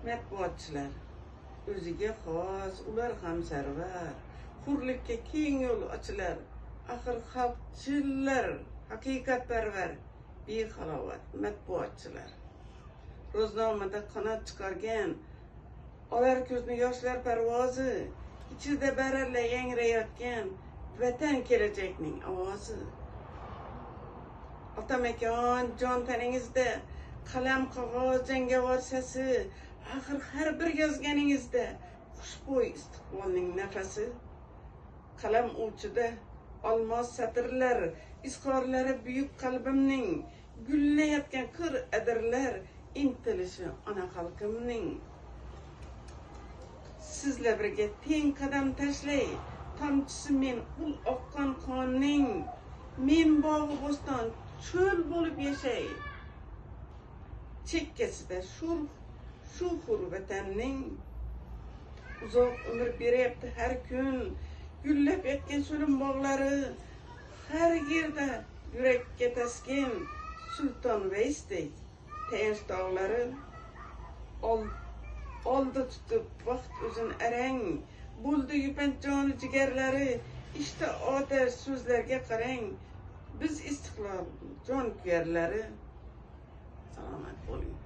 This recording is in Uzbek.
Matbuotchilar o'ziga xos, ular hamsarvar, hurlikka keng yo'l ochilar. Axir xalqchillar, haqiqatparvar, behalovat matbuotchilar. Ro'znomada qanot chiqargan, olar ko'zni yoshlar parvozi, ichida baralla yangrayotgan vatan kelajakning ovozi. Otamakon jon taningizda, qalam qog'oz jangovar sasi, axir har bir yozganingizda xushbo'y istiqbolning nafasi. Qalam uchida olmos satrlar, izhorlari buyuk qalbimning, gullayotgan qir adirlar, intilishi ona xalqimning. Sizlar birga teng qadam tashlay, tomchisi men ul oqqan qonning, men bog'i bo'ston cho'l bo'lib yashay. Chekkasida shu hur vatanning, uzoq umr beryapti har kun, gullab yotgan so'lim bog'lari, har yerda yurakka taskin, Sulton Vaysdek tayanch tog'lari. Oldi tutib vaqt o'zin arang, bo'ldi yupanch joni jigarlari, ishda otash so'zlarga qarang, biz istiqlol jon kuyarlari. Salomat bo'ling.